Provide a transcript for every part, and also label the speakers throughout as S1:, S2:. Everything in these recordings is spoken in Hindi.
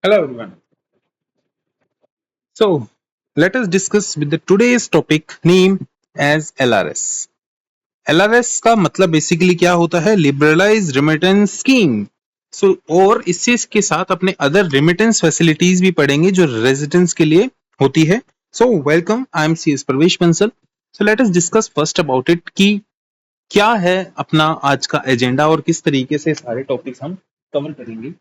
S1: Hello everyone. So let us discuss with the today's topic name as LRS. LRS का मतलब बेसिकली क्या होता है? Liberalise remittance scheme. सो और इससे के साथ अपने अदर रेमिटेंस फैसिलिटीज भी पढ़ेंगे जो रेजिडेंट्स के लिए होती है. So welcome, I am C S Pravesh Bansal. So let us discuss first about it कि क्या है अपना आज का एजेंडा और किस तरीके से सारे टॉपिक्स हम कवर करेंगे.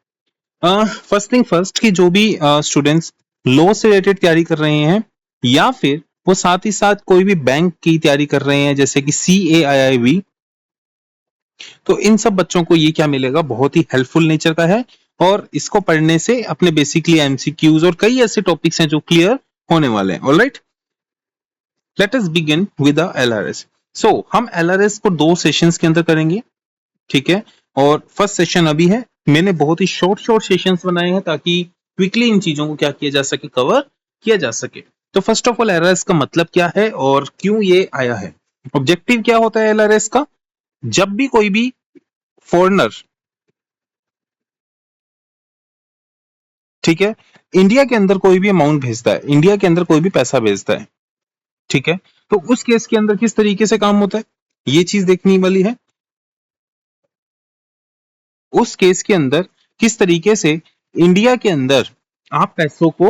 S1: फर्स्ट थिंग फर्स्ट कि जो भी स्टूडेंट्स लॉ से रिलेटेड तैयारी कर रहे हैं या फिर वो साथ ही साथ कोई भी बैंक की तैयारी कर रहे हैं जैसे कि CAIIB, तो इन सब बच्चों को ये क्या मिलेगा, बहुत ही हेल्पफुल नेचर का है. और इसको पढ़ने से अपने बेसिकली MCQs और कई ऐसे टॉपिक्स हैं जो क्लियर होने वाले हैं. Alright, let us begin with the LRS. सो हम LRS को 2 सेशंस के अंदर करेंगे, ठीक है. और फर्स्ट सेशन अभी है. मैंने बहुत ही शॉर्ट शॉर्ट सेशंस बनाए हैं ताकि क्विकली इन चीजों को क्या किया जा सके, कवर किया जा सके. तो फर्स्ट ऑफ ऑल एलआरएस का मतलब क्या है और क्यों ये आया है. ऑब्जेक्टिव क्या होता है एलआरएस का? जब भी कोई भी फॉरेनर, ठीक है, इंडिया के अंदर कोई भी अमाउंट भेजता है, इंडिया के अंदर कोई भी पैसा भेजता है, ठीक है, तो उस केस के अंदर किस तरीके से काम होता है ये चीज देखने वाली है. उस केस के अंदर किस तरीके से इंडिया के अंदर आप पैसों को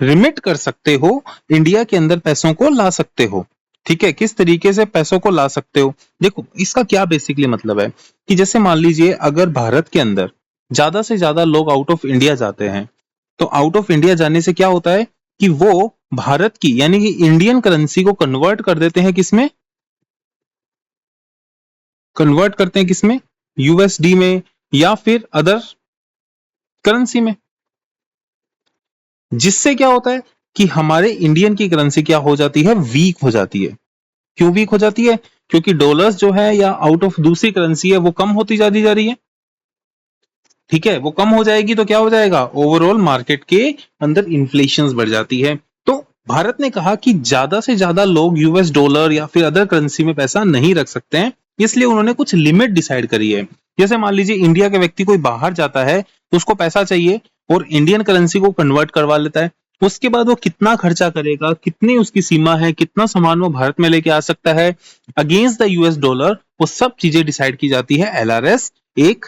S1: रिमिट कर सकते हो, इंडिया के अंदर पैसों को ला सकते हो, ठीक है, किस तरीके से पैसों को ला सकते हो. देखो इसका क्या बेसिकली मतलब है कि जैसे मान लीजिए अगर भारत के अंदर ज्यादा से ज्यादा लोग आउट ऑफ इंडिया जाते हैं, तो आउट ऑफ इंडिया जाने से क्या होता है कि वो भारत की यानी कि इंडियन करेंसी को कन्वर्ट कर देते हैं किसमें, कन्वर्ट करते हैं किसमें, USD में या फिर अदर करेंसी में. जिससे क्या होता है कि हमारे इंडियन की करेंसी क्या हो जाती है, वीक हो जाती है. क्यों वीक हो जाती है? क्योंकि डॉलर्स जो है या आउट ऑफ दूसरी करेंसी है वो कम होती जाती जा रही है, ठीक है, वो कम हो जाएगी तो क्या हो जाएगा, ओवरऑल मार्केट के अंदर इन्फ्लेशन बढ़ जाती है. तो भारत ने कहा कि ज्यादा से ज्यादा लोग US डॉलर या फिर अदर करेंसी में पैसा नहीं रख सकते हैं, इसलिए उन्होंने कुछ लिमिट डिसाइड करी है. जैसे मान लीजिए इंडिया के व्यक्ति कोई बाहर जाता है तो उसको पैसा चाहिए और इंडियन करेंसी को कन्वर्ट करवा लेता है. उसके बाद वो कितना खर्चा करेगा, कितनी उसकी सीमा है, कितना सामान वो भारत में लेके आ सकता है अगेंस्ट द US डॉलर, वो सब चीजें डिसाइड की जाती है. LRS एक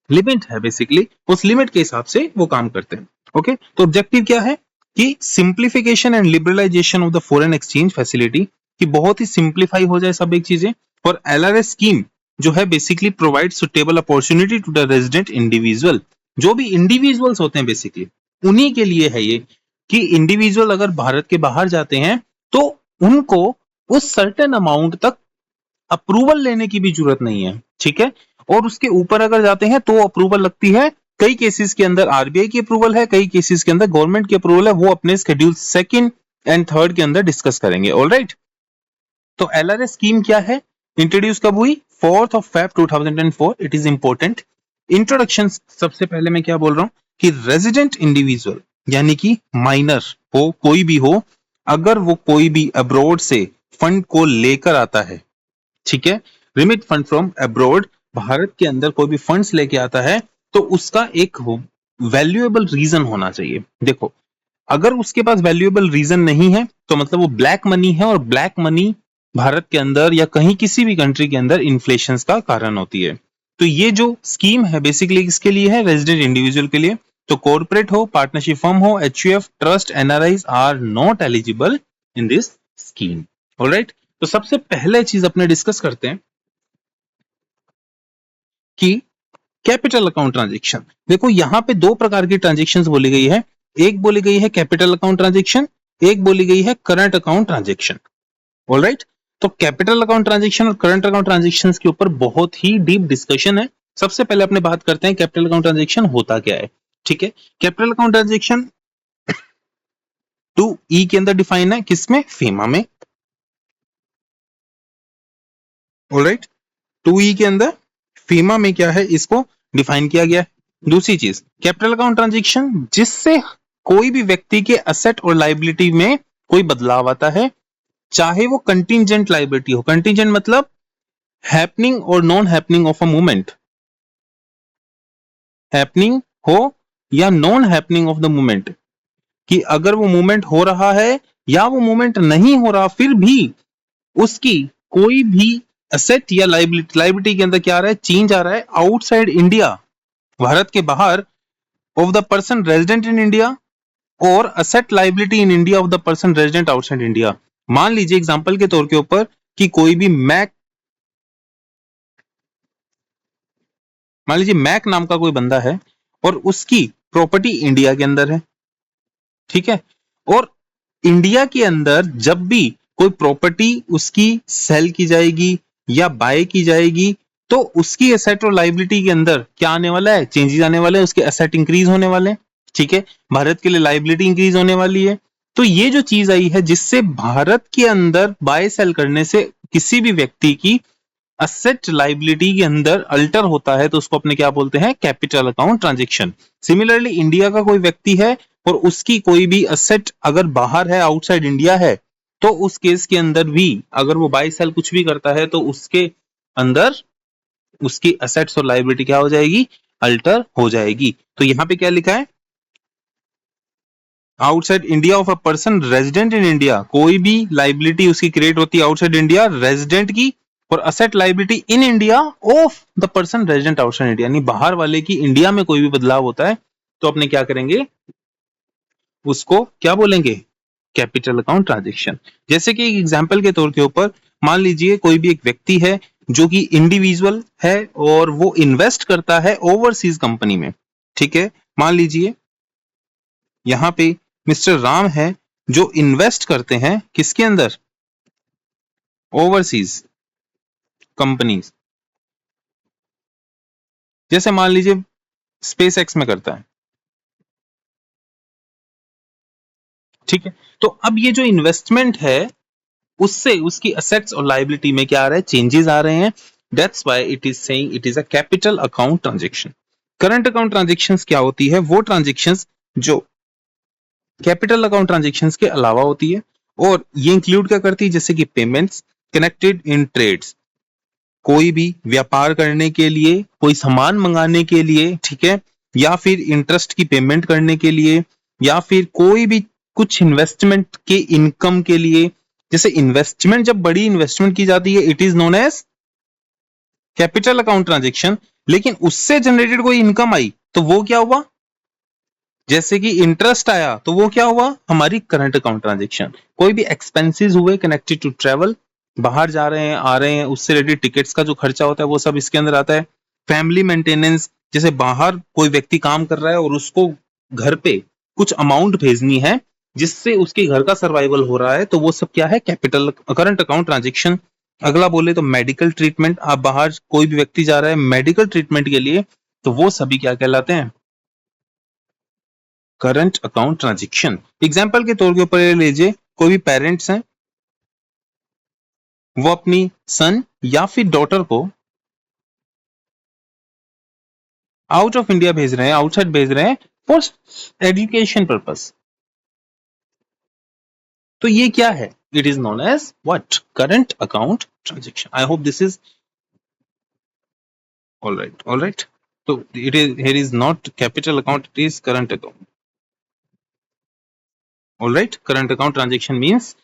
S1: लिमिट है, बेसिकली उस लिमिट के हिसाब से वो काम करते हैं. ओके, तो ऑब्जेक्टिव क्या है कि simplification and liberalisation of the foreign exchange facility, कि बहुत ही सिंप्लीफाई हो जाए सब एक चीजें. और LRS स्कीम जो है basically provide suitable opportunity to the resident individual. जो भी इंडिविजुअल्स होते हैं बेसिकली उन्हीं के लिए है ये, कि इंडिविजुअल अगर भारत के बाहर जाते हैं तो उनको उस सर्टेन अमाउंट तक अप्रूवल लेने की भी जरूरत नहीं है, ठीक है. और उसके ऊपर अगर जाते हैं तो अप्रूवल लगती है. कई केसेस के अंदर RBI की अप्रूवल है, कई केसेस के अंदर गवर्नमेंट की अप्रूवल है, वो अपने शेड्यूल सेकंड एंड थर्ड के अंदर डिस्कस करेंगे. ऑलराइट, तो LRS स्कीम क्या है, इंट्रोड्यूस कब हुई, 4th of Feb 2004. It is important introduction. सबसे पहले मैं क्या बोल रहा हूं कि रेजिडेंट इंडिविजुअल यानी कि माइनर हो कोई भी हो, अगर वो कोई भी अब्रॉड से फंड को लेकर आता है, ठीक है, remit fund from abroad, Bharat के अंदर कोई भी फंड्स लेके आता है तो उसका एक वैल्यूएबल रीजन होना चाहिए. देखो अगर उसके पास वैल्यूएबल रीजन नहीं है तो मतलब वो ब्लैक मनी है, और ब्लैक मनी भारत के अंदर या कहीं किसी भी कंट्री के अंदर इन्फ्लेशन का कारण होती है. तो ये जो स्कीम है बेसिकली किसके लिए है, रेजिडेंट इंडिविजुअल के लिए. तो कॉर्पोरेट हो, पार्टनरशिप फर्म हो, HUF, trust, NRIs are not eligible in this scheme. Alright, तो सबसे पहले चीज अपने डिस्कस करते हैं कि कैपिटल अकाउंट ट्रांजेक्शन. देखो यहां पे 2 प्रकार की ट्रांजेक्शन बोली गई है. एक बोली गई है कैपिटल अकाउंट ट्रांजेक्शन, एक बोली गई है करंट अकाउंट ट्रांजेक्शन. ऑलराइट, तो कैपिटल अकाउंट ट्रांजेक्शन और करंट अकाउंट ट्रांजेक्शन के ऊपर बहुत ही डीप डिस्कशन है. सबसे पहले अपने बात करते हैं कैपिटल अकाउंट ट्रांजेक्शन होता क्या है. ठीक है, कैपिटल अकाउंट ट्रांजेक्शन 2E के अंदर डिफाइन है, किसमें, फीमा में. ऑलराइट, 2E के अंदर फीमा में क्या है, इसको डिफाइन किया गया है. दूसरी चीज कैपिटल अकाउंट ट्रांजेक्शन जिससे कोई भी व्यक्ति के असेट और लाइबिलिटी में कोई बदलाव आता है, चाहे वो कंटिजेंट लाइबिलिटी हो. कंटिजेंट मतलब हैपनिंग और non happening of a movement, happening हो या non happening of the movement, कि अगर वो मूवमेंट हो रहा है या वो मूवमेंट नहीं हो रहा, फिर भी उसकी कोई भी एसेट या लाइबिलिटी के अंदर क्या आ रहा है, चेंज आ रहा है आउटसाइड इंडिया, भारत के बाहर, of the person resident in India, और asset liability in India of the person resident outside India. मान लीजिए एग्जांपल के तौर के ऊपर कि कोई भी मान लीजिए मैक नाम का कोई बंदा है और उसकी प्रॉपर्टी इंडिया के अंदर है, ठीक है, और इंडिया के अंदर जब भी कोई प्रॉपर्टी उसकी सेल की जाएगी या बाय की जाएगी, तो उसकी एसेट और लाइबिलिटी के अंदर क्या आने वाला है, चेंजेस आने वाले हैं, उसके एसेट इंक्रीज होने वाले हैं, ठीक है, भारत के लिए लाइबिलिटी इंक्रीज होने वाली है। तो ये जो चीज आई है जिससे भारत के अंदर बाय सेल करने से किसी भी व्यक्ति की असेट लाइबिलिटी के अंदर अल्टर होता है, तो उसको अपने क्या बोलते हैं, capital account transaction. Similarly India का कोई व्यक्ति है और उसकी कोई भी असेट अगर बाहर है, आउटसाइड इंडिया है, तो उस केस के अंदर भी अगर वो बाय सेल कुछ भी करता है तो उसके अंदर उसकी असेट्स और लाइबिलिटी क्या हो जाएगी, अल्टर हो जाएगी। तो यहां पे क्या लिखा है, outside India of a person resident in India, कोई भी लाइबिलिटी उसकी क्रिएट होती है आउटसाइड इंडिया रेजिडेंट की, और asset liability in India of the person resident outside India, यानी बाहर वाले की इंडिया में कोई भी बदलाव होता है तो अपने क्या करेंगे, उसको क्या बोलेंगे, कैपिटल अकाउंट ट्रांजैक्शन। जैसे कि एक एग्जांपल के तौर के ऊपर मान लीजिए कोई भी एक व्यक्ति है जो कि इंडिविजुअल है और वो इन्वेस्ट करता है ओवरसीज कंपनी में, ठीक है, मान लीजिए यहां पे मिस्टर राम है जो इन्वेस्ट करते हैं किसके अंदर, ओवरसीज कंपनीज, जैसे मान लीजिए स्पेस एक्स में करता है, ठीक है। तो अब ये जो इन्वेस्टमेंट है उससे उसकी असेट्स और लायबिलिटी में क्या आ रहा है, चेंजेस आ रहे हैं, that's why it is saying it is a capital account transaction. Current account transactions क्या होती है, वो ट्रांजैक्शंस जो कैपिटल अकाउंट ट्रांजैक्शंस के अलावा होती है, और ये इंक्लूड क्या करती है, जैसे कि पेमेंट्स कनेक्टेड इन ट्रेड्स, कोई भी व्यापार करने के लिए, कोई सामान मंगाने के लिए, ठीक है, या फिर इंटरेस्ट की पेमेंट करने के लिए, या फिर कोई भी कुछ इन्वेस्टमेंट के इनकम के लिए। जैसे इन्वेस्टमेंट, जब बड़ी इन्वेस्टमेंट की जाती है it is known as capital account transaction, लेकिन उससे जनरेटेड कोई इनकम आई तो वो क्या हुआ, जैसे कि इंटरेस्ट आया तो वो क्या हुआ, हमारी करंट अकाउंट ट्रांजैक्शन। कोई भी एक्सपेंसेस हुए कनेक्टेड टू ट्रेवल, बाहर जा रहे हैं आ रहे हैं, उससे रिलेटेड टिकट्स का जो खर्चा होता है वो सब इसके अंदर आता है। फैमिली मेंटेनेंस, जैसे बाहर कोई व्यक्ति काम कर रहा है और उसको घर पे कुछ अमाउंट भेजनी है जिससे उसके घर का सर्वाइवल हो रहा है, तो वो सब क्या है, कैपिटल करंट अकाउंट ट्रांजैक्शन। अगला बोले तो मेडिकल ट्रीटमेंट, आप बाहर कोई भी व्यक्ति जा रहा है मेडिकल ट्रीटमेंट के लिए, तो वो सभी क्या कहलाते हैं, करंट अकाउंट ट्रांजैक्शन। एग्जांपल के तौर के ऊपर ले लीजिए, कोई भी पेरेंट्स हैं वो अपनी सन या फिर डॉटर को आउट ऑफ इंडिया भेज रहे हैं, आउटसाइड भेज रहे हैं फॉर एजुकेशन पर्पस, तो ये क्या है, it is known as what, current account transaction. I hope this is all right, all right. तो it is, here is not capital account, it is current account, all right. Current account transaction means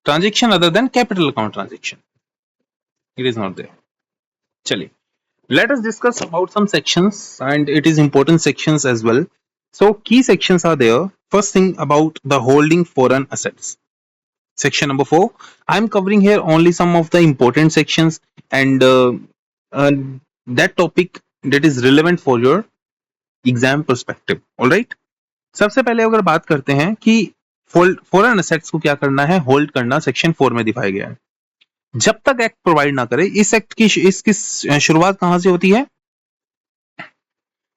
S1: transaction other than capital account transaction, it is not there. चलिए, let us discuss about some sections, and it is important sections as well. So key sections are there. First thing about the holding foreign assets, section number 4. I'm covering here only some of the important sections, and that topic that is relevant for your exam perspective, all right. सबसे पहले अगर बात करते हैं कि फॉरेन असेट्स को क्या करना है, होल्ड करना, सेक्शन 4 में दिखाया गया है। जब तक एक्ट प्रोवाइड ना करे, इस एक्ट की इसकी शुरुआत कहां से होती है,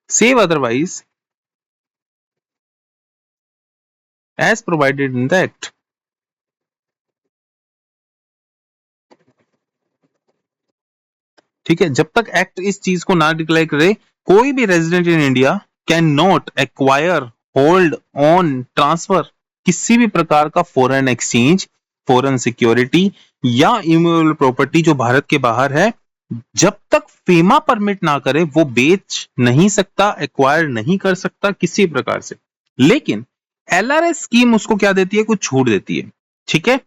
S1: save otherwise as provided in the act. ठीक है, जब तक एक्ट इस चीज को ना डिक्लेयर करे, कोई भी resident in India can not acquire, hold, on, transfer किसी भी प्रकार का फॉरेन एक्सचेंज, फॉरेन सिक्योरिटी या इमूवेबल प्रॉपर्टी जो भारत के बाहर है, जब तक फेमा परमिट ना करे वो बेच नहीं सकता, एक्वायर नहीं कर सकता किसी प्रकार से। लेकिन एलआरएस स्कीम उसको क्या देती है, कुछ छूट देती है। ठीक है,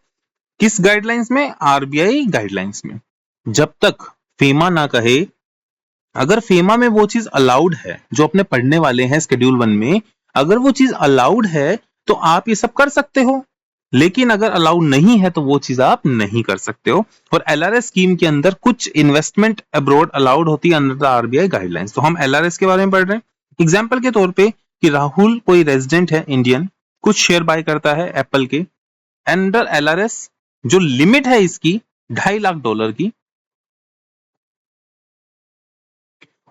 S1: किस गाइडलाइंस में, आरबीआई गाइडलाइंस में। जब तक फेमा ना कहे, अगर फेमा में वो चीज अलाउड है जो अपने पढ़ने वाले हैं शेड्यूल 1 में, अगर वो चीज अलाउड है तो आप ये सब कर सकते हो, लेकिन अगर अलाउड नहीं है तो वो चीज आप नहीं कर सकते हो। और एलआरएस स्कीम के अंदर कुछ इन्वेस्टमेंट अब्रॉड अलाउड होती है अंडर द आरबीआई गाइडलाइंस। तो हम एलआरएस के बारे में पढ़ रहे हैं। एग्जाम्पल के तौर पे कि राहुल कोई रेजिडेंट है इंडियन, कुछ शेयर बाय करता है एप्पल के, अंडर एलआरएस जो लिमिट है इसकी $2.5 लाख की,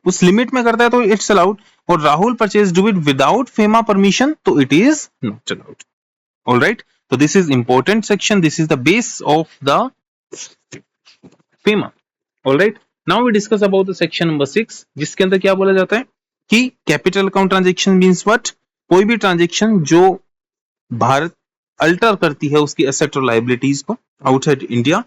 S1: उस लिमिट में करता है तो इट्स अलाउड। और Rahul purchase do it without FEMA permission तो it is not allowed. Alright, so this is important section, this is the base of the FEMA. all right, now we discuss about the section number 6 जिसके अंदर क्या बोला जाता है कि capital account transaction means what, कोई भी ट्रांजैक्शन जो भारत अल्टर करती है उसकी एसेट और लायबिलिटीज को outside India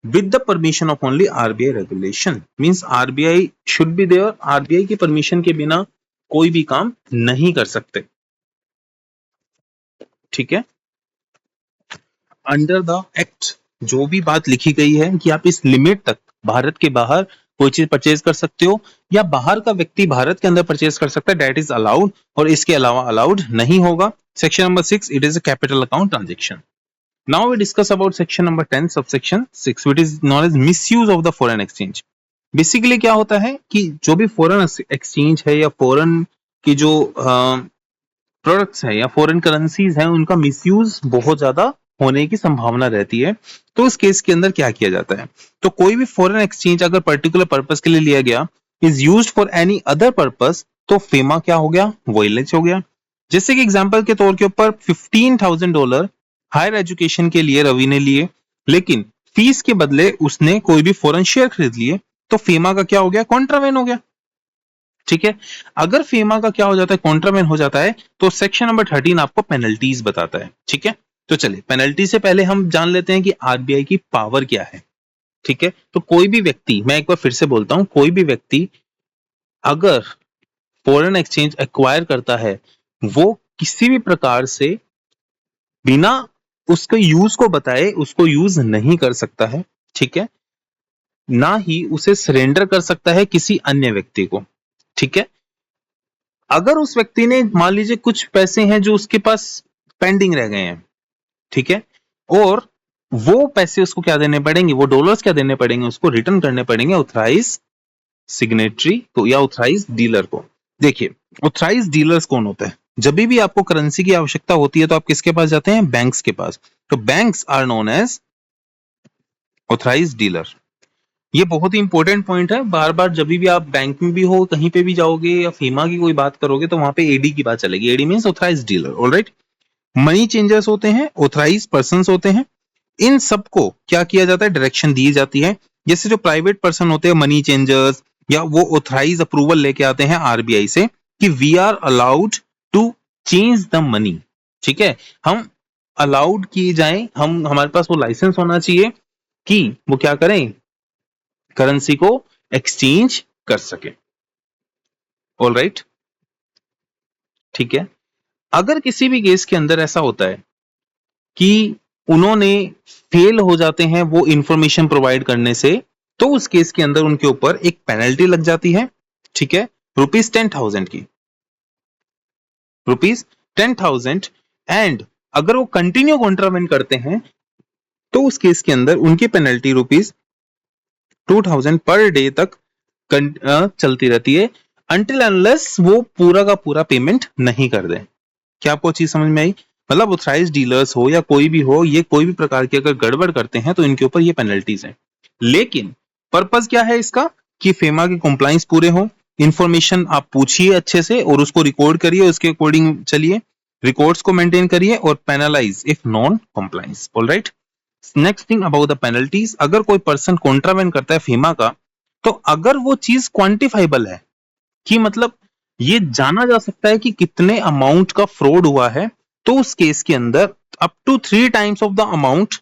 S1: with the permission of only RBI regulation, means RBI should be there, RBI की परमिशन के बिना कोई भी काम नहीं कर सकते। ठीक है, अंडर द एक्ट जो भी बात लिखी गई है कि आप इस लिमिट तक भारत के बाहर कोई चीज परचेज कर सकते हो या बाहर का व्यक्ति भारत के अंदर परचेज कर सकता है, दैट इज अलाउड, और इसके अलावा अलाउड नहीं होगा। Section number 6 it is a capital account transaction. Now we discuss about section number 10 subsection 6 which is known as misuse of the foreign exchange. Basically क्या होता है कि जो भी फॉरेन एक्सचेंज है या फॉरेन की जो प्रोडक्ट्स है या फॉरेन करेंसीज हैं उनका मिसयूज बहुत ज्यादा होने की संभावना रहती है। तो उस केस के अंदर क्या किया जाता है, तो कोई भी फॉरेन एक्सचेंज अगर पर्टिकुलर पर्पस के लिए लिया गया, is used for any other purpose, तो फेमा क्या हो गया, वॉयलेंस हो गया। जैसे कि एग्जांपल के तौर के ऊपर $15,000 हायर एजुकेशन के लिए रवि ने लिए, लेकिन फीस के बदले उसने कोई भी फॉरेन शेयर खरीद लिए, तो फेमा का क्या हो गया, कॉन्ट्रावेन हो गया। ठीक है, अगर फेमा का क्या हो जाता है, कॉन्ट्रावेन हो जाता है, तो सेक्शन नंबर 13 आपको पेनल्टीज बताता है। ठीक है, तो चलिए पेनल्टी से पहले हम जान लेते हैं कि आरबीआई की पावर क्या है। ठीक है, तो कोई भी व्यक्ति, मैं एक बार फिर से बोलता हूं, कोई भी व्यक्ति अगर फॉरेन एक्सचेंज एक्वायर करता है, वो किसी भी प्रकार से बिना उसके यूज को बताए उसको यूज नहीं कर सकता है। ठीक है, ना ही उसे सरेंडर कर सकता है किसी अन्य व्यक्ति को। ठीक है, अगर उस व्यक्ति ने मान लीजिए कुछ पैसे हैं जो उसके पास पेंडिंग रह गए हैं, ठीक है, और वो पैसे उसको क्या देने पड़ेंगे, वो डॉलर्स क्या देने पड़ेंगे, उसको रिटर्न करने पड़ेंगे ऑथराइज सिग्नेटरी को या ऑथराइज डीलर को। देखिए, ऑथराइज डीलर्स कौन होता है, जब भी आपको करेंसी की आवश्यकता होती है तो आप किसके पास जाते हैं, बैंक्स के पास। तो banks are known as authorise dealer. ये बहुत ही इंपॉर्टेंट पॉइंट है, बार बार जब भी आप बैंक में भी हो, कहीं पे भी जाओगे या फीमा की कोई बात करोगे तो वहां पे एडी की बात चलेगी। AD means authorise dealer. Alright, money changers होते हैं, ऑथराइज पर्संस होते हैं, इन सबको क्या किया जाता है, डायरेक्शन दी जाती है। जैसे जो प्राइवेट पर्सन होते हैं मनी चेंजर्स, या वो ऑथराइज अप्रूवल लेके आते हैं आरबीआई से कि we are allowed to change the money. ठीक है, हम अलाउड किए जाएं, हम हमारे पास वो लाइसेंस होना चाहिए कि वो क्या करें, करेंसी को एक्सचेंज कर सके। ऑलराइट, ठीक है, अगर किसी भी केस के अंदर ऐसा होता है कि उन्होंने फेल हो जाते हैं वो इंफॉर्मेशन प्रोवाइड करने से, तो उस केस के अंदर उनके ऊपर एक पेनल्टी लग जाती है। ठीक है, ₹10,000 की, ₹10,000। एंड अगर वो कंटिन्यू कॉन्ट्रावेंट करते हैं तो उस केस के अंदर उनकी पेनल्टी ₹2,000 पर डे तक चलती रहती है, अनटिल अनलेस वो पूरा का पूरा पेमेंट नहीं कर दें। क्या आपको चीज समझ में आई, मतलब ऑथराइज डीलर्स हो या कोई भी हो, ये कोई भी प्रकार की अगर गड़बड़ करते हैं तो इनके ऊपर ये पेनल्टीज हैं। लेकिन पर्पस क्या है इसका, कि फेमा के कॉम्प्लाइंस पूरे हो, इंफॉर्मेशन आप पूछिए अच्छे से और उसको रिकॉर्ड करिए, उसके अकॉर्डिंग चलिए, रिकॉर्ड्स को मेंटेन करिए और penalise if non compliance. Alright, next thing about the penalties, अगर कोई पर्सन कॉन्ट्रावेंट करता है फेमा का, तो अगर वो चीज क्वांटिफाइबल है कि मतलब ये जाना जा सकता है कि कितने अमाउंट का फ्रॉड हुआ है, तो उस केस के अंदर up to 3 times of the amount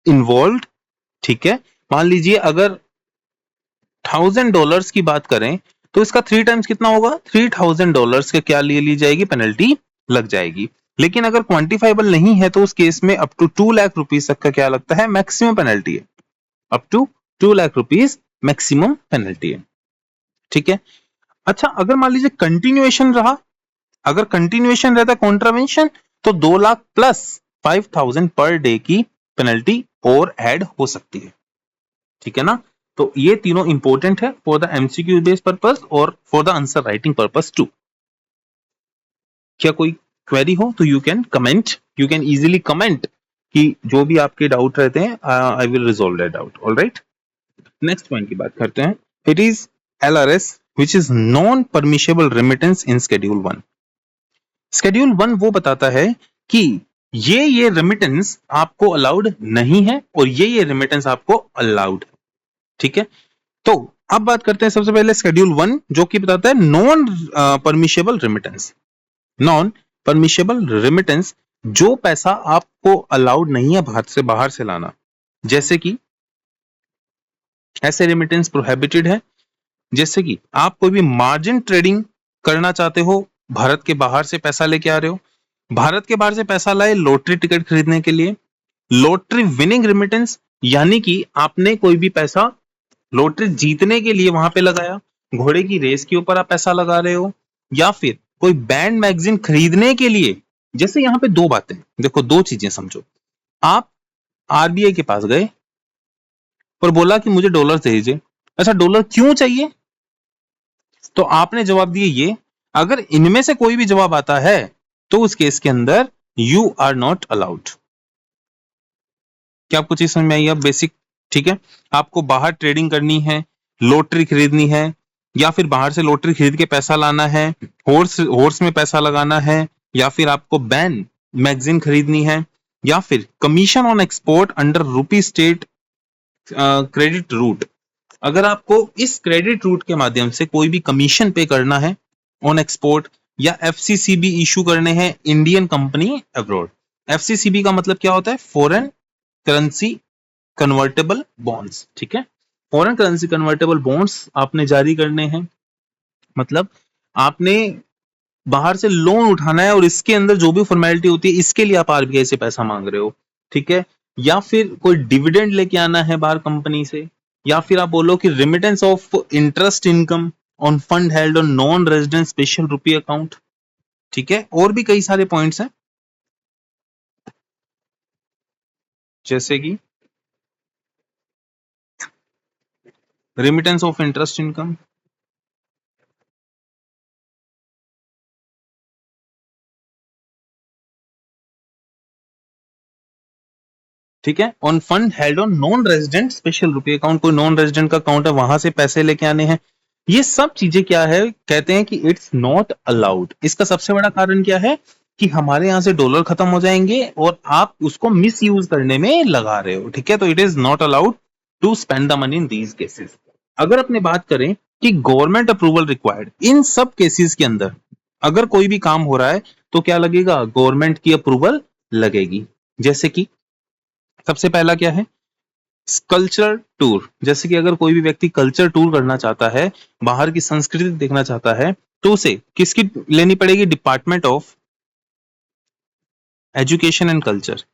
S1: involve. ठीक है, मान लीजिए अगर $1000 की बात करें तो इसका 3 टाइम्स कितना होगा? $3000 के क्या लिए ली जाएगी? पेनल्टी लग जाएगी। लेकिन अगर क्वांटिफाइबल नहीं है तो उस केस में अप टू 2 लाख रुपीस तक का क्या लगता है? मैक्सिमम पेनल्टी है। Up to 2 lakh rupees maximum penalty है। ठीक है। अच्छा, अगर मान लीजिए कंटिन्यूएशन रहा, अगर कंटिन्यूएशन रहता कॉन्ट्रावेंशन, तो 2 लाख प्लस 5000 पर डे की पेनल्टी और ऐड हो सकती है। ठीक है ना? तो ये तीनों इंपॉर्टेंट है for the MCQ based purpose और for the answer writing purpose too. क्या कोई क्वेरी हो तो you can comment, you can easily comment कि जो भी आपके डाउट रहते हैं I will resolve that doubt. Alright, next point की बात करते हैं। It is LRS which is non permissible remittance in schedule 1। Schedule 1 वो बताता है कि ये रेमिटेंस आपको अलाउड नहीं है और ये रेमिटेंस आपको अलाउड है। ठीक है, तो अब बात करते हैं सबसे पहले शेड्यूल 1 जो कि बताता है non permissible remittance. Non permissible remittance, जो पैसा आपको अलाउड नहीं है भारत से बाहर से लाना, जैसे कि ऐसे रेमिटेंस प्रोहिबिटेड है जैसे कि आप कोई भी मार्जिन ट्रेडिंग करना चाहते हो, भारत के बाहर से पैसा लेके आ रहे हो, भारत के बाहर से पैसा लाए लॉटरी टिकट खरीदने के लिए, लॉटरी विनिंग रेमिटेंस यानी कि आपने कोई भी पैसा लॉटरी जीतने के लिए वहां पे लगाया, घोड़े की रेस के ऊपर आप पैसा लगा रहे हो, या फिर कोई बैंड मैगजीन खरीदने के लिए। जैसे यहां पे दो बातें देखो, दो चीजें समझो। आप RBI के पास गए और बोला कि मुझे डॉलर दे दीजिए। अच्छा, डॉलर क्यों चाहिए? तो आपने जवाब दिए ये। अगर इनमें से कोई भी जवाब आता है तो उस केस के अंदर यू आर नॉट अलाउड। क्या आपको चीज समझ में आई अब बेसिक? ठीक है, आपको बाहर ट्रेडिंग करनी है, लॉटरी खरीदनी है, या फिर बाहर से लॉटरी खरीद के पैसा लाना है, हॉर्स में पैसा लगाना है, या फिर आपको बैन मैगजीन खरीदनी है, या फिर कमीशन ऑन एक्सपोर्ट अंडर रूपी स्टेट क्रेडिट रूट। अगर आपको इस क्रेडिट रूट के माध्यम से कोई भी कमीशन पे करना है ऑन एक्सपोर्ट, या FCCB इशू करने हैं इंडियन कंपनी अब्रॉड। FCCB का मतलब क्या होता है? Foreign currency convertible bonds. ठीक है, फॉरेन करेंसी कन्वर्टेबल बॉन्ड्स आपने जारी करने हैं, मतलब आपने बाहर से लोन उठाना है और इसके अंदर जो भी फॉर्मेलिटी होती है इसके लिए आप RBI से पैसा मांग रहे हो। ठीक है, या फिर कोई डिविडेंड लेके आना है बाहर कंपनी से, या फिर आप बोलो कि remittance of interest income on fund held on non resident special rupee account. ठीक है, और भी कई सारे पॉइंट्स हैं जैसे कि रेमिटेंस ऑफ इंटरेस्ट इनकम, ठीक है, on fund held on non resident special rupee account, कोई नॉन रेजिडेंट का अकाउंट है वहां से पैसे लेके आने हैं। ये सब चीजें क्या है, कहते हैं कि इट्स नॉट अलाउड। इसका सबसे बड़ा कारण क्या है कि हमारे यहां से डॉलर खत्म हो जाएंगे और आप उसको मिस यूज करने में लगा रहे हो। ठीक है, तो it is not allowed to spend the money in these cases. अगर अपने बात करें कि गवर्नमेंट अप्रूवल रिक्वायर्ड, इन सब केसेस के अंदर अगर कोई भी काम हो रहा है तो क्या लगेगा? गवर्नमेंट की अप्रूवल लगेगी। जैसे कि सबसे पहला क्या है? Culture tour. जैसे कि अगर कोई भी व्यक्ति कल्चर टूर करना चाहता है, बाहर की संस्कृति देखना चाहता है, तो उसे किसकी लेनी पड़ेगी? Department of education and culture.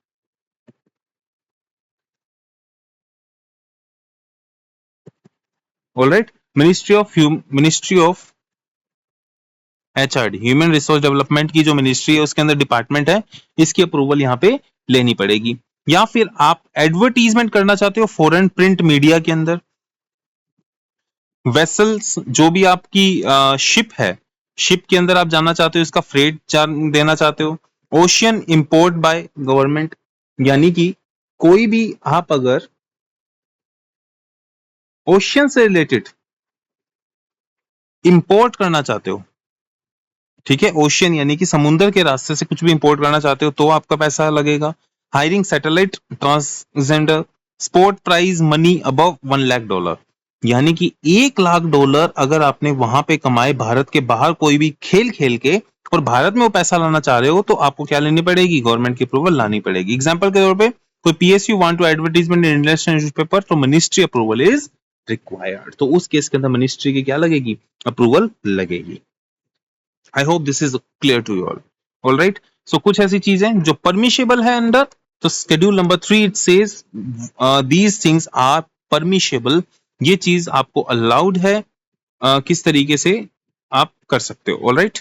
S1: Alright, ministry of HRD, human resource development की जो मिनिस्ट्री है उसके अंदर डिपार्टमेंट है, इसकी अप्रूवल यहाँ पे लेनी पड़ेगी। या फिर आप एडवर्टीजमेंट करना चाहते हो फॉरेन प्रिंट मीडिया के अंदर, वेसल्स जो भी आपकी शिप है, शिप के अंदर आप जाना चाहते हो, इसका फ्रेट चार्ज देना चाहते हो। ओशियन इंपोर्ट बाय गवर्नमेंट, यानी कि कोई भी आप अगर ओशियन से रिलेटेड इंपोर्ट करना चाहते हो, ठीक है, ओशियन यानी कि समुद्र के रास्ते से कुछ भी इंपोर्ट करना चाहते हो तो आपका पैसा लगेगा। Hiring satellite transgender, sport prize money above $1 lakh, यानी कि $1 लाख अगर आपने वहां पे कमाए भारत के बाहर कोई भी खेल खेल के और भारत में वो पैसा लाना चाह रहे हो तो आपको क्या लेनी पड़ेगी? गवर्नमेंट की अप्रूवल लानी पड़ेगी। एग्जाम्पल के तौर पर कोई PSU want to advertisement in international newspaper तो मिनिस्ट्री अप्रूवल इज रिक्वायर्ड। तो उस केस के अंदर मिनिस्ट्री की क्या लगेगी, अप्रूवल लगेगी। I hope this is clear to you all. All right, so कुछ ऐसी चीजें जो परमिशेबल है अंडर, तो schedule number 3 it says these things are permissible, ये चीज आपको अलाउड है, किस तरीके से आप कर सकते हो। ऑल राइट,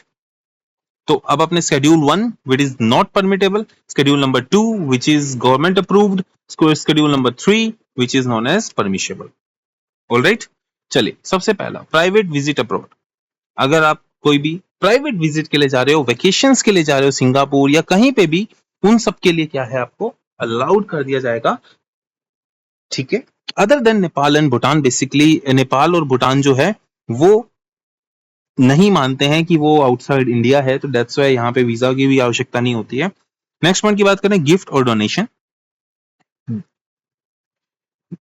S1: तो अब अपने schedule 1 which is not permittable, schedule number 2 which is government approved, schedule number 3 which is known as permissible. All right, चलिए सबसे पहला प्राइवेट विजिट अब्रॉड। अगर आप कोई भी प्राइवेट विजिट के लिए जा रहे हो, वेकेशंस के लिए जा रहे हो सिंगापुर या कहीं पे भी, उन सब के लिए क्या है, आपको अलाउड कर दिया जाएगा। ठीक है, other than Nepal and Bhutan, basically Nepal और भूटान जो है वो नहीं मानते हैं कि वो आउटसाइड इंडिया है, तो दैट्स वाई यहाँ पे वीजा की भी आवश्यकता नहीं होती है। नेक्स्ट पॉइंट की बात करें, गिफ्ट और donation.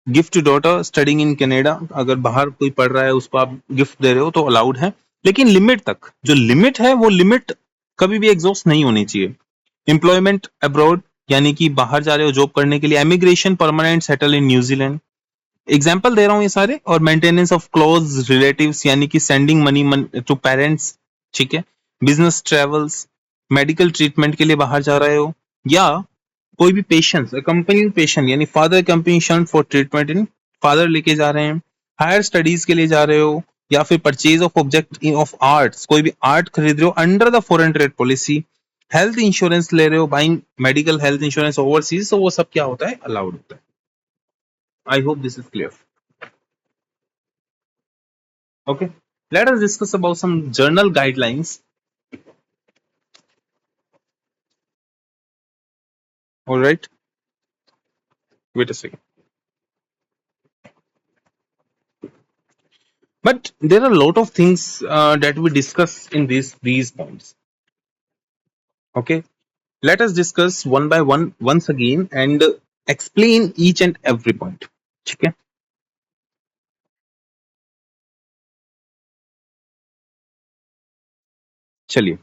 S1: Gift daughter studying in Canada, अगर बाहर कोई पढ़ रहा है उसको आप गिफ्ट दे रहे हो तो अलाउड है, लेकिन लिमिट तक। जो लिमिट है वो लिमिट कभी भी एग्जॉस्ट नहीं होनी चाहिए। एम्प्लॉयमेंट अब्रॉड, यानी कि बाहर जा रहे हो जॉब करने के लिए। Emigration, permanent settle in New Zealand, example दे रहा हूं ये सारे। और मेंटेनेंस ऑफ क्लोज रिलेटिव्स, यानी कि सेंडिंग मनी टू पेरेंट्स। ठीक है, बिजनेस ट्रेवल्स, मेडिकल ट्रीटमेंट के लिए बाहर जा रहे हो, या कोई भी पेशेंट, कंपनी पेशेंट, यानी father company for treatment in, father लेके जा रहे हैं। हायर स्टडीज के लिए जा रहे हो, या फिर purchase of object of arts, कोई भी आर्ट खरीद रहे हो under the foreign trade policy. Health insurance ले रहे हो, buying medical health insurance overseas, तो वो सब क्या होता है, अलाउड होता है। I hope this is clear. Okay, let us discuss about some journal guidelines. All right, wait a second. But there are a lot of things that we discuss in these points. Okay, let us discuss one by one once again and explain each and every point. ठीक है, चलिए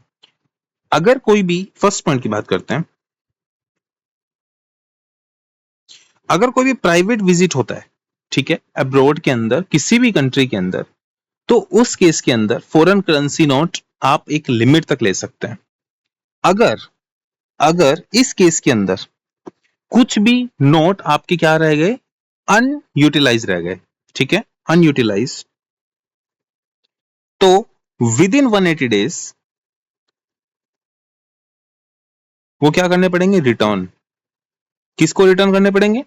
S1: अगर कोई भी फर्स्ट पॉइंट की बात करते हैं, अगर कोई भी प्राइवेट विजिट होता है, ठीक है, अब्रॉड के अंदर किसी भी कंट्री के अंदर, तो उस केस के अंदर फॉरेन करेंसी नोट आप एक लिमिट तक ले सकते हैं। अगर अगर इस केस के अंदर कुछ भी नोट आपके क्या रह गए, अनयूटिलाइज रह गए, ठीक है, अनयूटिलाइज, तो विद इन 180 डेज वो क्या करने पड़ेंगे, रिटर्न। किसको रिटर्न करने पड़ेंगे,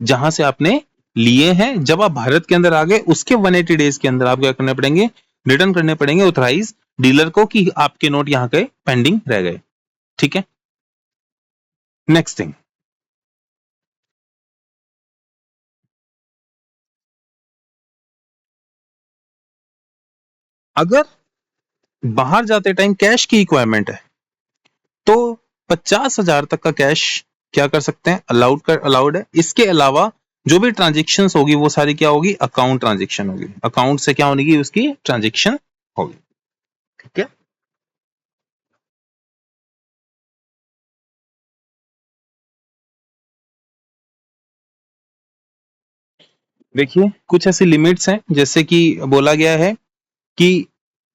S1: जहां से आपने लिए हैं। जब आप भारत के अंदर आ गए उसके 180 डेज के अंदर आप क्या करने पड़ेंगे, रिटर्न करने पड़ेंगे ऑथराइज डीलर को कि आपके नोट यहां के पेंडिंग रह गए। ठीक है, नेक्स्ट थिंग, अगर बाहर जाते टाइम कैश की रिक्वायरमेंट है, तो 50,000 तक का कैश क्या कर सकते हैं, अलाउड है। इसके अलावा जो भी ट्रांजेक्शन होगी वो सारी क्या होगी, अकाउंट ट्रांजेक्शन होगी। अकाउंट से क्या होगी, उसकी ट्रांजेक्शन होगी। ठीक है, देखिए कुछ ऐसी लिमिट्स हैं, जैसे कि बोला गया है कि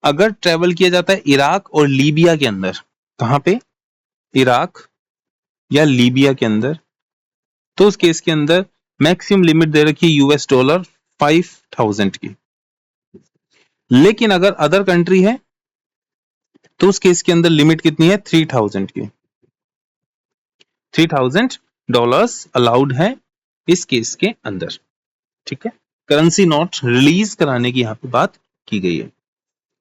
S1: अगर ट्रेवल किया जाता है इराक और लीबिया के अंदर, कहां पे, इराक या लीबिया के अंदर, तो उस केस के अंदर मैक्सिमम लिमिट दे रखी है $5,000 की। लेकिन अगर अदर कंट्री है तो उस केस के अंदर लिमिट कितनी है, 3,000 की। $3,000 अलाउड है इस केस के अंदर। ठीक है, करेंसी नोट रिलीज कराने की यहां पे बात की गई है,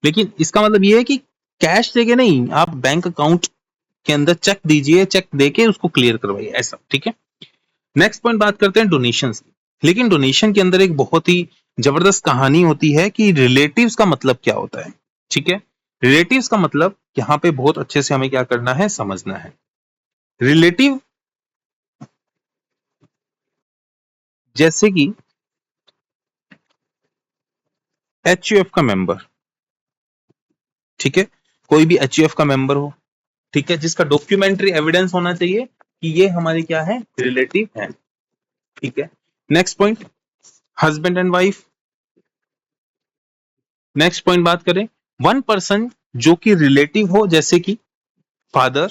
S1: लेकिन इसका मतलब यह है कि कैश देके नहीं, आप बैंक अकाउंट के अंदर चेक दीजिए, चेक देके उसको क्लियर करवाइए, ऐसा। ठीक है, नेक्स्ट पॉइंट बात करते हैं डोनेशन की। लेकिन डोनेशन के अंदर एक बहुत ही जबरदस्त कहानी होती है कि रिलेटिव्स का मतलब क्या होता है। ठीक है, रिलेटिव्स का मतलब यहां पे बहुत अच्छे से हमें क्या करना है, समझना है। रिलेटिव जैसे कि एचयूएफ का मेंबर, ठीक है, कोई भी एचयूएफ का मेंबर हो, ठीक है, जिसका डॉक्यूमेंट्री एविडेंस होना चाहिए कि ये हमारे क्या है, रिलेटिव है। ठीक है, next point, husband and wife. Next point बात करें, वन पर्सन जो कि रिलेटिव हो, जैसे कि father,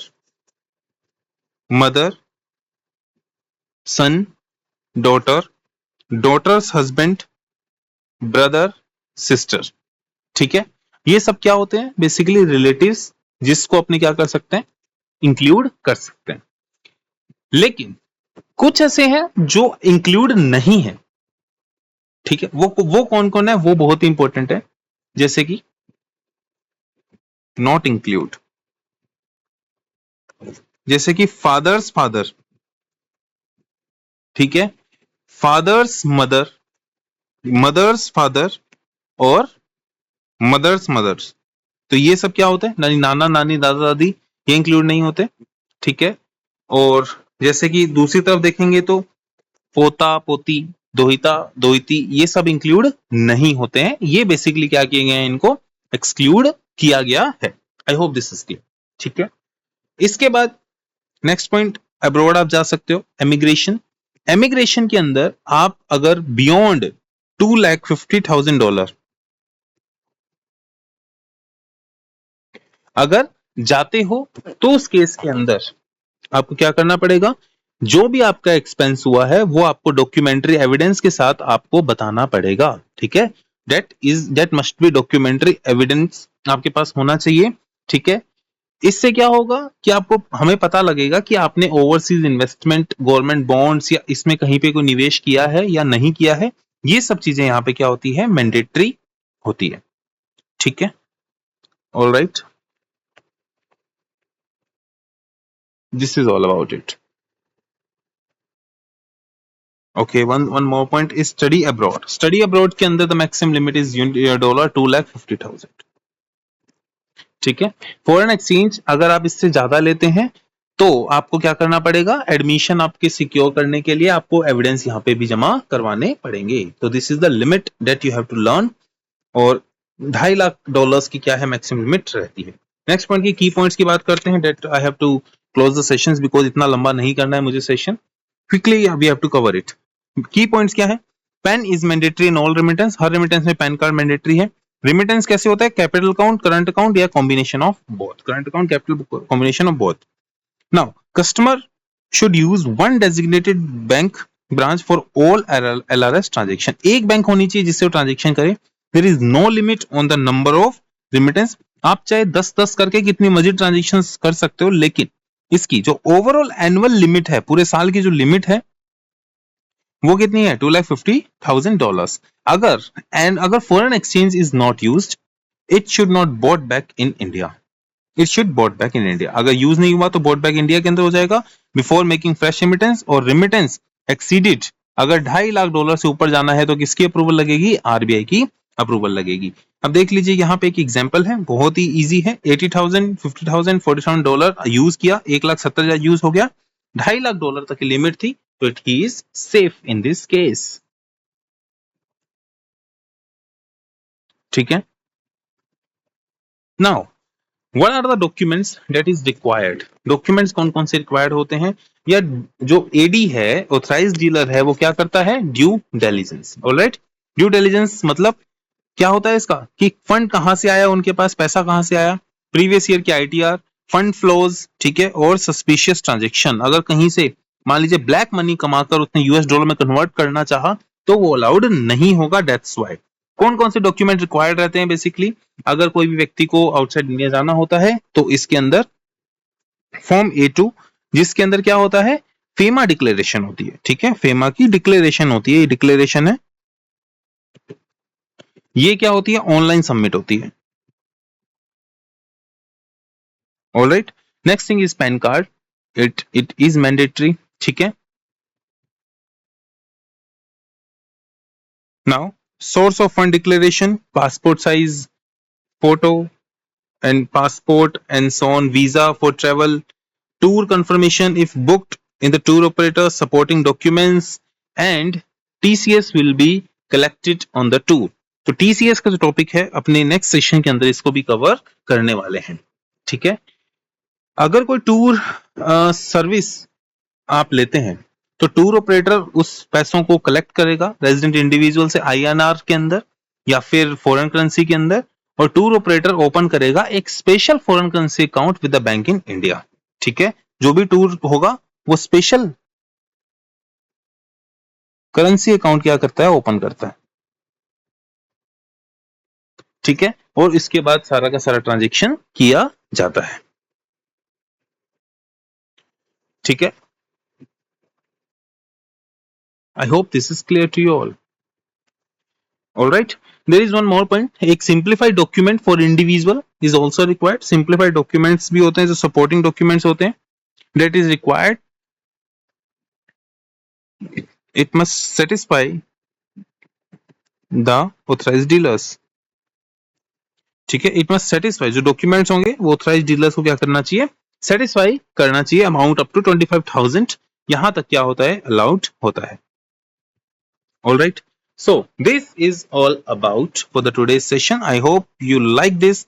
S1: mother, son, daughter, daughters husband, brother, sister. ठीक है, ये सब क्या होते हैं? बेसिकली रिलेटिव्स, जिसको अपने क्या कर सकते हैं? इंक्लूड कर सकते हैं। लेकिन कुछ ऐसे हैं जो इंक्लूड नहीं है। ठीक है, वो कौन कौन है? वो बहुत ही इंपॉर्टेंट है, जैसे कि नॉट इंक्लूड, जैसे कि फादर्स फादर, ठीक है, फादर्स मदर, मदर्स फादर और मदर्स मदर्स। तो ये सब क्या होते हैं? नाना नानी दादा दादी, ये इंक्लूड नहीं होते। ठीक है, और जैसे कि दूसरी तरफ देखेंगे तो पोता पोती, दोहिता दोहिती, ये सब इंक्लूड नहीं होते हैं। ये बेसिकली क्या किए गए हैं? इनको एक्सक्लूड किया गया है। I hope this is clear. ठीक है, इसके बाद नेक्स्ट पॉइंट, अब्रॉड आप जा सकते हो। एमिग्रेशन, एमिग्रेशन के अंदर आप अगर बियॉन्ड $250,000 अगर जाते हो, तो उस केस के अंदर आपको क्या करना पड़ेगा? जो भी आपका एक्सपेंस हुआ है वो आपको डॉक्यूमेंट्री एविडेंस के साथ आपको बताना पड़ेगा। ठीक है, that must be documentary evidence आपके पास होना चाहिए। ठीक है, इससे क्या होगा कि आपको, हमें पता लगेगा कि आपने ओवरसीज इन्वेस्टमेंट, गवर्नमेंट बॉन्ड्स या इसमें कहीं पे कोई निवेश किया है या नहीं किया है। ये सब चीजें यहाँ पे क्या होती है? मैंडेटरी होती है। ठीक है, alright, this is all about it. Okay, one more point is study abroad. Study abroad के अंदर द मैक्सिमम लिमिट इज $250,000। ठीक है, फॉरेन एक्सचेंज अगर आप इससे ज्यादा लेते हैं तो आपको क्या करना पड़ेगा? एडमिशन आपके सिक्योर करने के लिए आपको एविडेंस यहाँ पे भी जमा करवाने पड़ेंगे। तो this is the limit that you have to learn. और $2.5 लाख की क्या है? मैक्सिमम लिमिट रहती है। नेक्स्ट पॉइंट की की पॉइंट्स की बात करते हैं, that I have to close the sessions because इतना लंबा नहीं करना है मुझे session. Quickly we have to cover it. Key points क्या है? PAN is mandatory in all remittance, हर रेमिटेंस में पैन कार्ड मैंडेटरी है। रेमिटेंस कैसे होता है? कैपिटल अकाउंट, करंट अकाउंट या combination of both, current account capital combination of both. Now customer should use one designated bank branch for all LRS transaction। एक बैंक होनी चाहिए जिससे वो ट्रांजेक्शन करे। There is no limit on the number of remittance। आप चाहे 10-10 करके कितनी मर्जी ट्रांजेक्शन कर सकते हो, लेकिन इसकी जो ओवरऑल एनुअल लिमिट है, पूरे साल की जो लिमिट है, वो कितनी है? $250,000। अगर foreign exchange is not used, it should not bought back in India. It should bought back in India. अगर यूज नहीं हुआ तो बॉट बैक इंडिया के अंदर हो जाएगा बिफोर मेकिंग फ्रेश रेमिटेंस। और रेमिटेंस एक्सीडेड, अगर $2.5 लाख से ऊपर जाना है तो किसकी अप्रूवल लगेगी? आरबीआई की अप्रूवल लगेगी। अब देख लीजिए, यहाँ पे एक एग्जांपल है, बहुत ही इजी है। 80,000, 50,000, $47 यूज किया, 1,70,000 यूज हो गया, $2.5 लाख तक की लिमिट थी, तो it is safe in this case. ठीक है, now What are the documents that is required? Documents कौन कौन से रिक्वायर्ड होते हैं? या जो एडी है, ऑथराइज्ड डीलर है, वो क्या करता है? Due diligence. Alright, due diligence मतलब क्या होता है इसका? कि फंड कहां से आया, उनके पास पैसा कहां से आया, प्रीवियस ईयर की आईटीआर, फंड फ्लोज, ठीक है, और सस्पिशियस ट्रांजेक्शन। अगर कहीं से मान लीजिए ब्लैक मनी कमाकर उसने यूएस डॉलर में कन्वर्ट करना चाहा तो वो अलाउड नहीं होगा। दैट्स व्हाई कौन कौन से डॉक्यूमेंट रिक्वायर्ड रहते हैं? बेसिकली अगर कोई भी व्यक्ति को आउटसाइड इंडिया जाना होता है तो इसके अंदर फॉर्म A2, जिसके अंदर क्या होता है? फेमा डिक्लेरेशन होती है। ठीक है, फेमा की डिक्लेरेशन होती है, ये डिक्लेरेशन है। ये क्या होती है? ऑनलाइन सबमिट होती है। Alright, next thing is pan card, it is mandatory. ठीक है, now source of fund declaration, passport size photo and passport and so on, visa for travel, tour confirmation if booked in the tour operator, supporting documents, and TCS will be collected on the tour। तो TCS का जो टॉपिक है अपने नेक्स्ट सेशन के अंदर इसको भी कवर करने वाले हैं। ठीक है, अगर कोई टूर सर्विस आप लेते हैं तो टूर ऑपरेटर उस पैसों को कलेक्ट करेगा रेजिडेंट इंडिविजुअल से आईएनआर के अंदर या फिर फॉरेन करेंसी के अंदर, और टूर ऑपरेटर ओपन करेगा एक special foreign currency account with the bank in India. ठीक है, जो भी टूर होगा वो स्पेशल करेंसी अकाउंट क्या करता है, ओपन करता है। ठीक है, और इसके बाद सारा का सारा ट्रांजेक्शन किया जाता है। ठीक है, I hope this is clear to you all. Alright, there is one more point, एक simplified document for individual is also required. Simplified documents भी होते हैं जो सपोर्टिंग डॉक्यूमेंट्स होते हैं, that is required. It must satisfy the authorised dealers. ठीक है, इट मस्ट सेटिस्फाई, जो डॉक्यूमेंट्स होंगे वो ऑथराइज्ड डीलर्स को क्या करना चाहिए, सेटिस्फाई करना चाहिए। अमाउंट अप टू 25,000 यहां तक क्या होता है, अलाउड होता है। Alright, so this is all about for the today's session. I hope you like this,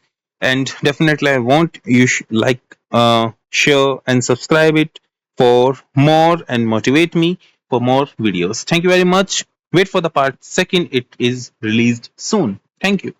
S1: and definitely I want you like, share and subscribe it for more and motivate me for more videos. Thank you very much. Wait for the part second, it is released soon. Thank you.